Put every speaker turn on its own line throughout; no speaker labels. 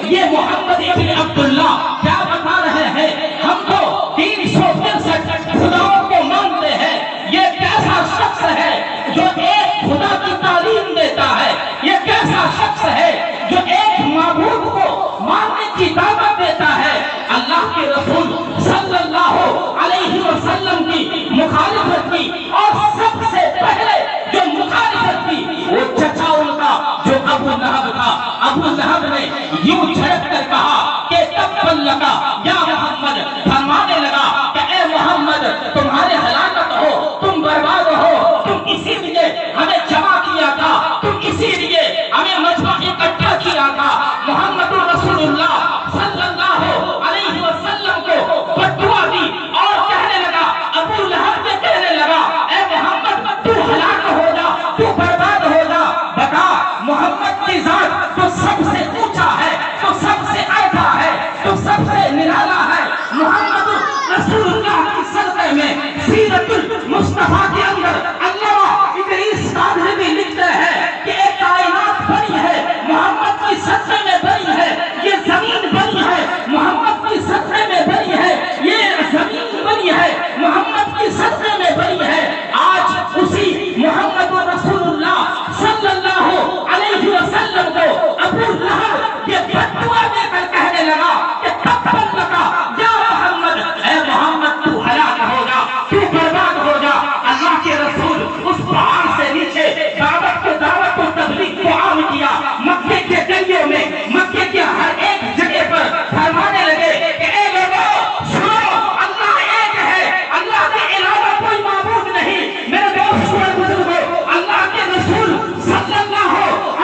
یہ محمد ابن عبداللہ کیا بتا رہے ہیں؟ ہم تو 363 خداؤں کو مانتے ہیں۔ یہ کیسا شخص ہے جو ایک خدا کی تعلیم دیتا ہے؟ یہ کیسا شخص ہے جو ایک معبود کو ماننے کی دعوت دیتا ہے؟ اللہ کے رسول صلی اللہ علیہ وسلم کی مخالفت کی، اور سب سے پہلے جو مخالفت کی وہ چچا ان کا جو ابو لہب تھا۔ ابو لہب نے یوں جھڑک کر کہا کہ تبًّ لک یا محمد، فرمانے لگا کہ اے محمد تمہارے ہلاکت ہو، تم برباد ہو، تم اسی لیے ہمیں جمع کیا تھا، تم اسی لیے ہمیں مجمع اکٹھا کیا تھا۔ محمد رسول اللہ صلی اللہ علیہ وسلم کو بددعا دی اور کہنے لگا، ابو لہب نے کہنے لگا اے محمد تو ہلاک ہو جا، تو برباد ہو جا۔ بتا محمد کی ذات تو سب سے اونچا ہے، تو سب سے اعلیٰ ہے، تو سب سے نرالا ہے۔ محمد رسول اللہ کی صدقے میں سیرت المصطفیٰ کے اندر علامہ ادریس قادری لکھتے ہیں کہ ایک کائنات بنی ہے محمد کی صدقے میں بنی ہے، یہ زمین بنی ہے محمد کی صدقے میں بنی ہے، یہ زمین بنی ہے محمد کی صدقے میں بنی ہے۔ آج اسی محمد رسول اللہ صلی اللہ علیہ وسلم کو ابو لہب یہ بددعا دے کر کہنے لگا کہ تبًّ لک یا محمد، اے محمد تو ہلاک ہو جا، تو برباد ہو جا۔ اللہ کے رسول اس پہاڑ سے نیچے دعوت و تبلیغ کو عام کیا، مکے کے گلیوں میں، مکے کے ہر ایک جگہ پر فرمانے لگے کہ اے لوگوں سنو، اللہ ایک ہے، اللہ کے علاوہ کوئی معبود نہیں۔ میرے دوستو اور بزرگوں، اللہ کے رسول صلی اللہ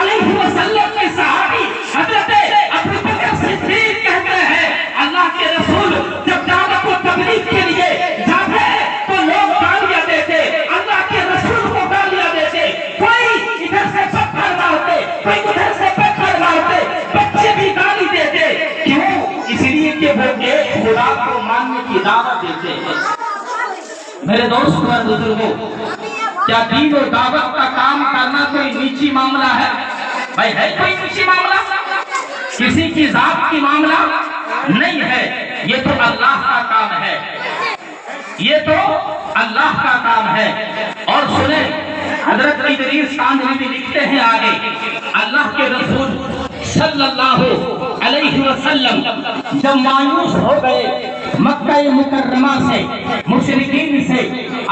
علیہ وسلم کے صحابی حضرت ابوبکر صدیق کہتے ہیں اللہ کے رسول جب دعوت و تبلیغ کے لیے جاتے تو لوگ گالیاں دیتے، اللہ کے رسول کو گالیاں دیتے، کوئی ادھر سے پتھر مارتے، کوئی ادھر سے پتھر مارتے، بچے بھی گالی دیتے۔ کیوں؟ اس لیے کہ وہ ایک خدا کو ماننے کی دعوت دیتے ہیں۔ میرے دوستو اور بزرگوں، کیا دین و دعوت کا کام کرنا کوئی نیچی معاملہ ہے؟ بھائی ہے کوئی نیچی معاملہ؟ کسی کی ذات کی معاملہ نہیں ہے، یہ تو اللہ کا کام ہے، یہ تو اللہ کا کام ہے۔ اور سنیں حضرت ادریس قادری بھی لکھتے ہیں آگے، اللہ کے رسول صلی اللہ علیہ وسلم جب مایوس ہو گئے مکہ مکرمہ سے، مشرکین سے،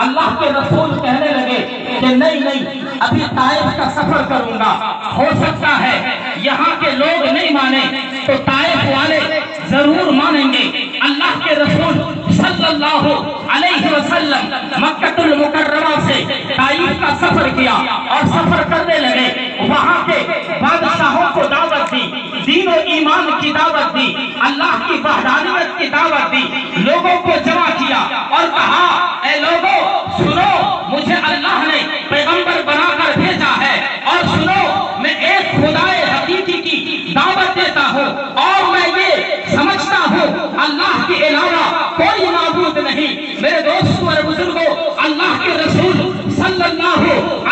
اللہ کے رسول کہنے لگے کہ نہیں ابھی طائف کا سفر کروں گا، ہو سکتا ہے یہاں کے لوگ نہیں مانے تو طائف والے ضرور مانیں گے۔ اللہ کے رسول صلی اللہ علیہ وسلم مکہ المکرمہ سے طائف کا سفر کیا اور سفر کرنے لگے، وہاں کے بادشاہوں کو دعوت دی، دین و ایمان کی دعوت دی، اللہ کی وحدانیت کی دعوت دی، لوگوں کو جمع کیا اور کہا اے لوگوں سنو، مجھے اللہ نے پیغمبر بنا کر بھیجا ہے، اور سنو میں ایک خدائے حقیقی کی دعوت دیتا ہوں، اور میں یہ سمجھتا ہوں اللہ کے علاوہ کوئی معبود نہیں۔ میرے دوستو اور بزرگوں، اللہ کے رسول صلی اللہ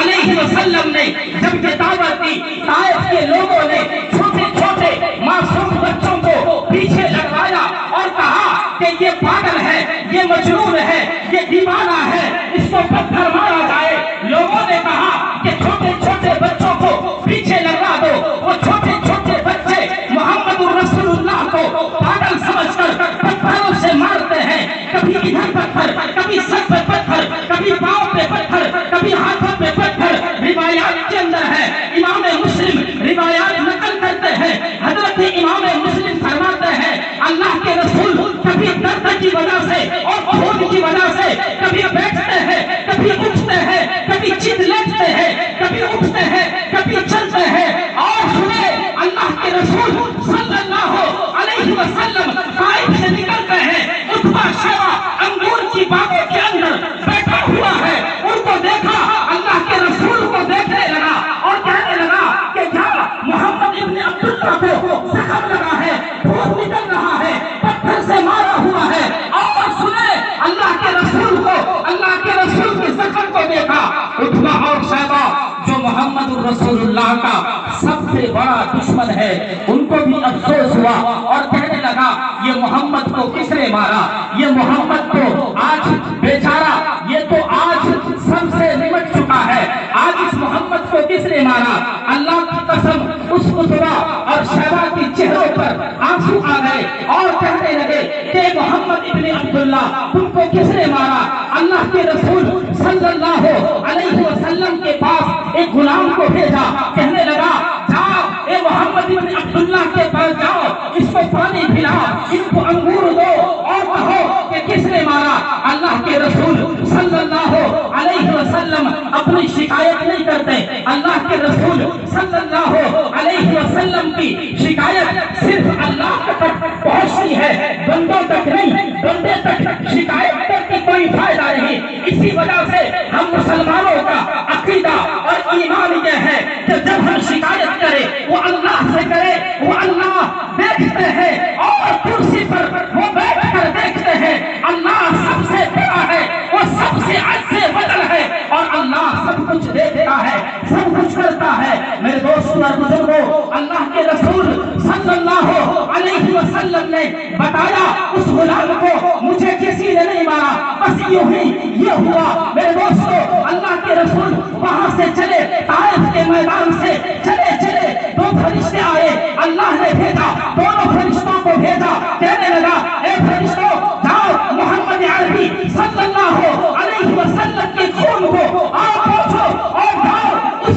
علیہ وسلم نے جب یہ دعوت دی، طائف کے لوگوں نے چھوٹے چھوٹے معصوم بچوں کو پیچھے لگایا اور کہا کہ یہ پاگل ہے، یہ مجنون ہے، یہ دیوانہ ہے، اس کو پتھر مارا جائے۔ لوگوں نے کہا کہ چھوٹے چھوٹے بچوں کو پیچھے لگا دو۔ وہ چھوٹے چھوٹے بچے محمد رسول اللہ کو پاگل سمجھ کر پتھروں سے مارتے ہیں، کبھی ادھر پتھر، کبھی سر پہ پتھر، کبھی پاؤں پہ پتھر، کبھی ہاتھوں پہ پتھر۔ روایات کے اندر ہے، امام مسلم روایات نقل کرتے ہیں، حضرت امام مسلم فرماتے ہیں اللہ کے رسول کبھی درد کی وجہ سے اور خون کی وجہ سے کبھی بیٹھتے ہیں، کبھی اٹھتے ہیں، کبھی چیت لیٹتے ہیں، کبھی اٹھتے ہیں، کبھی چلتے ہیں۔ اور سنیں اللہ کے رسول صلی اللہ علیہ وسلم طائف سے نکلتے ہیں، عتبہ شیبہ انگور کی باغوں کے اندر بیٹھا ہوا ہے، ان کو دیکھا، اللہ کے رسول کو دیکھنے لگا اور کہنے لگا کہ کیا محمد ابن عبداللہ کو زخم لگا ہے، خون نکل رہا ہے، پتھر سے مارا ہوا ہے۔ اور سنیں اللہ کے رسول کو، اللہ کے رسول کے زخم کو دیکھا، عتبہ اور شیبہ جو محمد رسول اللہ کا سب سے بڑا دشمن ہے، ان کو بھی افسوس ہوا اور کہنے لگا یہ محمد کو کس نے مارا؟ یہ محمد کو آج بیچارہ یہ تو آج سب سے نمٹ چکا ہے، آج اس محمد کو کس نے مارا؟ اللہ کی قسم اس خطبہ اور شہبہ کی چہروں پر آنسو آ گئے اور کہنے لگے کہ محمد ابن عبداللہ تم کو کس نے مارا؟ اللہ کے رسول صلی اللہ علیہ وسلم کے پاس ایک غلام کو بھیجا، کہنے لگا جاؤ اے محمد ابن عبداللہ کے پاس جاؤ، اس کو پانی پلاؤ، ان کو انگور دو اور کہو کہ کس نے مارا؟ اللہ کے رسول صلی اللہ علیہ وسلم اپنی شکایت نہیں کرتے، اللہ کے رسول صلی اللہ علیہ وسلم کی شکایت صرف اللہ تک پہنچتی ہے، بندوں تک نہیں، بندے تک شکایت کر کے کوئی فائدہ نہیں۔ اسی وجہ سے ہم مسلمانوں کا عقیدہ اور ایمان یہ ہے کہ جب ہم شکایت کریں وہ اللہ سے کرے، وہ اللہ دیکھتے ہیں اور کرسی پر وہ بیٹھ کر دیکھتے ہیں، اللہ سب سے بڑا ہے، وہ سب سے عز وجل ہے اور اللہ سب کچھ دیکھتا ہے، سب کچھ کرتا ہے۔ میرے دوستوں اور بزرگوں، اللہ کے رسول صلی اللہ علیہ وسلم نے بتایا اس غلام کو مجھے کسی نے نہیں مارا، بس یوں ہی یہ ہوا۔ میرے دوستوں، اللہ کے رسول وہاں سے چلے، طائف کے میدان سے چلے چلے دو فرشتے آئے، اللہ نے بھیجا، دونوں فرشتوں کو بھیجا، کہنے لگا اے فرشتوں جاؤ محمد عربی صلی اللہ علیہ وسلم کے خون کو آپ پہنچو اور جاؤ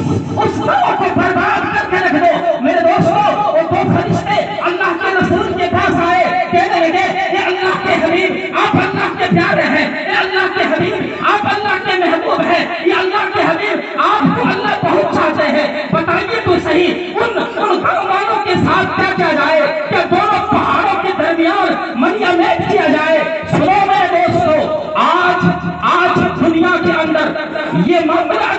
اس قوم کو برباد کر کے رکھ دو۔ میرے دوستوں، وہ دو فرشتے اللہ کے رسول کے پاس آئے، کہنے لگے اے اللہ کے حبیب آپ اللہ کے پیارے ہیں، اے اللہ کے حبیب آپ اللہ کے محبوب ہیں، یہ اللہ کے حبیب آپ کو اللہ بہت چاہتے ہیں، بتائیے تو صحیح ان غموالوں کے ساتھ کیا کیا جائے کہ دونوں پہاڑوں کے درمیان منیا میٹ کیا جائے۔ سنو میرے دوستوں، آج دنیا کے اندر یہ معاملہ